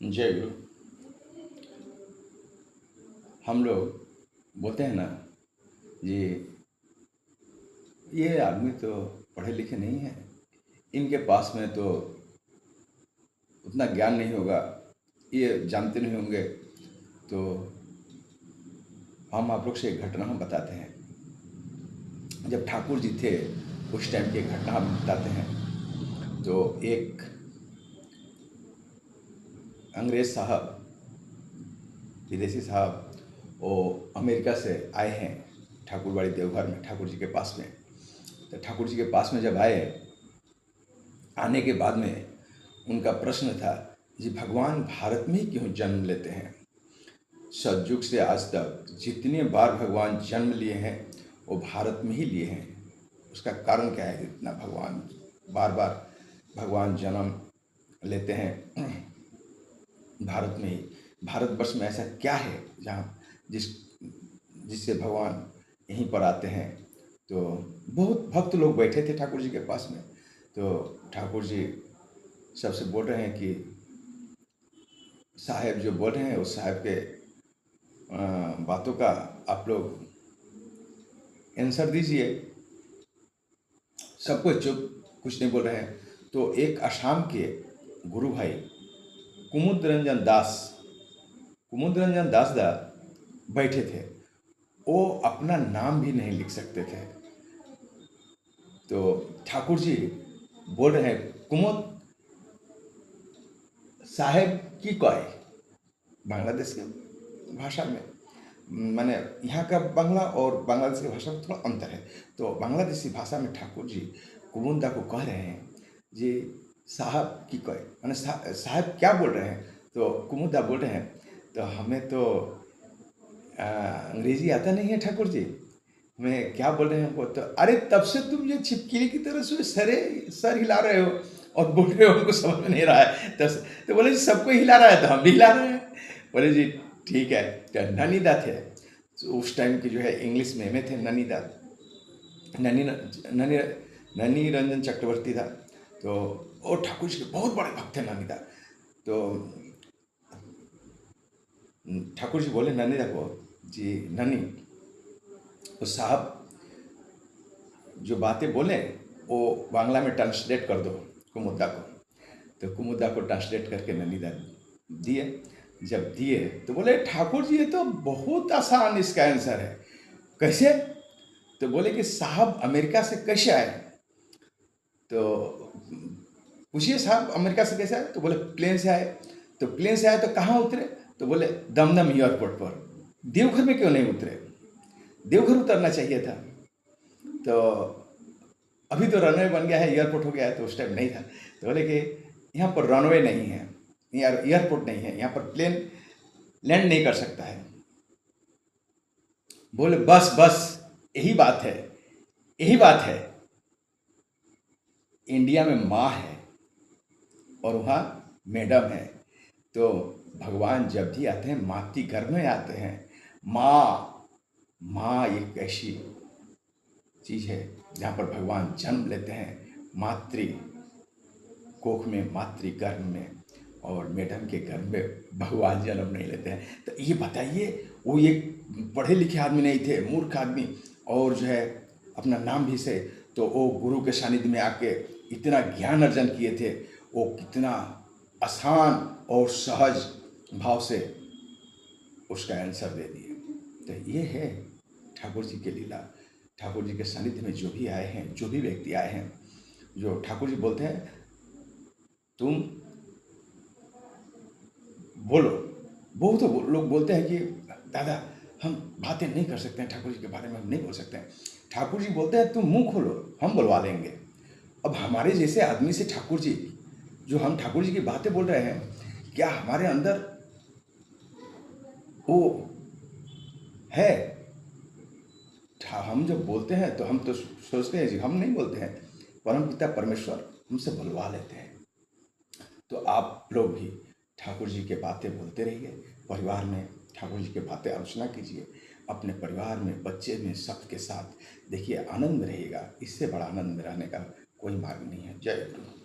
जय गुरु। हम लोग बोलते हैं ना जी, ये आदमी तो पढ़े लिखे नहीं है, इनके पास में तो उतना ज्ञान नहीं होगा, ये जानते नहीं होंगे। तो हम आप लोग से एक घटना हम बताते हैं। जब ठाकुर जी थे उस टाइम की एक घटना हम बताते हैं। तो एक अंग्रेज साहब, विदेशी साहब, वो अमेरिका से आए हैं ठाकुरबाड़ी देवघर में, ठाकुर जी के पास में। तो ठाकुर जी के पास में जब आए, आने के बाद में उनका प्रश्न था जी, भगवान भारत में ही क्यों जन्म लेते हैं? सतयुग से आज तक जितने बार भगवान जन्म लिए हैं वो भारत में ही लिए हैं। उसका कारण क्या है, इतना भगवान बार बार भगवान जन्म लेते हैं भारत में ही? भारतवर्ष में ऐसा क्या है जहाँ जिससे भगवान यहीं पर आते हैं? तो बहुत भक्त लोग बैठे थे ठाकुर जी के पास में। तो ठाकुर जी सबसे बोल रहे हैं कि साहब जो बोल रहे हैं उस साहब के बातों का आप लोग आंसर दीजिए। सबको चुप, कुछ नहीं बोल रहे हैं। तो एक असम के गुरु भाई कुमुद रंजन दास दा बैठे थे। वो अपना नाम भी नहीं लिख सकते थे। तो ठाकुर जी बोल रहे हैं, कुमुद साहेब की कॉय, बांग्लादेश के भाषा में, माने यहाँ का बांग्ला और बांग्लादेश की भाषा में थोड़ा अंतर है। तो बांग्लादेशी भाषा में ठाकुर जी कुमुंदा को कह रहे हैं जी, साहब की कॉय, माने साहब क्या बोल रहे हैं? तो कुमुंदा बोल रहे हैं, तो हमें तो अंग्रेजी आता नहीं है ठाकुर जी, मैं क्या बोल रहे हैं हमको? तो अरे तब से तुम ये छिपकली की तरह से सर हिला रहे हो और बोल रहे हो हमको समझ में नहीं रहा है। तो बोले जी, सबको हिला रहा है तो हम भी हिला रहे हैं। बोले जी ठीक है। क्या ननीदा थे तो उस टाइम के जो है इंग्लिश में एमए थे ननीदा, ननी ननी ननी रंजन चक्रवर्ती था। तो वो ठाकुर जी के बहुत बड़े भक्त थे ननीदा। तो ठाकुर जी बोले ननीदा को, जी ननी, तो साहब जो बातें बोले वो बांग्ला में ट्रांसलेट कर दो कुमुद्दा को। तो कुमुद्दा को ट्रांसलेट करके ननीदा दिए। जब दिए तो बोले ठाकुर जी ये तो बहुत आसान इसका आंसर है। कैसे? तो बोले कि साहब अमेरिका से कैसे आए? तो पूछिए साहब अमेरिका से कैसे आए? तो बोले प्लेन से आए। तो प्लेन से आए तो कहाँ उतरे? तो बोले दमदम एयरपोर्ट पर। देवघर में क्यों नहीं उतरे? देवघर उतरना चाहिए था। तो अभी तो रनवे बन गया है, एयरपोर्ट हो गया है, तो उस टाइम नहीं था। तो बोले कि यहाँ पर रनवे नहीं है, एयरपोर्ट नहीं है, यहाँ पर प्लेन लैंड नहीं कर सकता है। बोले बस बस यही बात है, यही बात है। इंडिया में माँ है और वहाँ मैडम है। तो भगवान जब भी आते हैं मातृ गर्भ में आते हैं। माँ, माँ एक ऐसी चीज़ है जहाँ पर भगवान जन्म लेते हैं, मातृ कोख में, मातृ गर्भ में, और मैडम के गर्भ में भगवान जन्म नहीं लेते हैं। तो ये बताइए, वो एक पढ़े लिखे आदमी नहीं थे, मूर्ख आदमी, और जो है अपना नाम भी से, तो वो गुरु के सानिध्य में आके इतना ज्ञान अर्जन किए थे। वो कितना आसान और सहज भाव से उसका आंसर दे दिए। तो ये है ठाकुर जी के लीला। ठाकुर जी के सानिध्य में जो भी आए हैं, जो भी व्यक्ति आए हैं, जो ठाकुर जी बोलते हैं तुम बोलो। बहुत लोग बोलते हैं कि दादा हम बातें नहीं कर सकते हैं, ठाकुर जी के बारे में हम नहीं बोल सकते हैं। ठाकुर जी बोलते हैं तुम मुंह खोलो, हम बुलवा लेंगे। अब हमारे जैसे आदमी से ठाकुर जी, जो हम ठाकुर जी की बातें बोल रहे हैं, क्या हमारे अंदर वो है? हम जब बोलते हैं तो हम तो सोचते हैं जी हम नहीं बोलते हैं, परम पिता परमेश्वर हमसे बुलवा लेते हैं। तो आप लोग भी ठाकुर जी के बातें बोलते रहिए, परिवार में ठाकुर जी के बातें आलोचना कीजिए, अपने परिवार में, बच्चे में, सबके साथ देखिए आनंद रहेगा। इससे बड़ा आनंद में रहने का कोई मार्ग नहीं है। जय गुरु।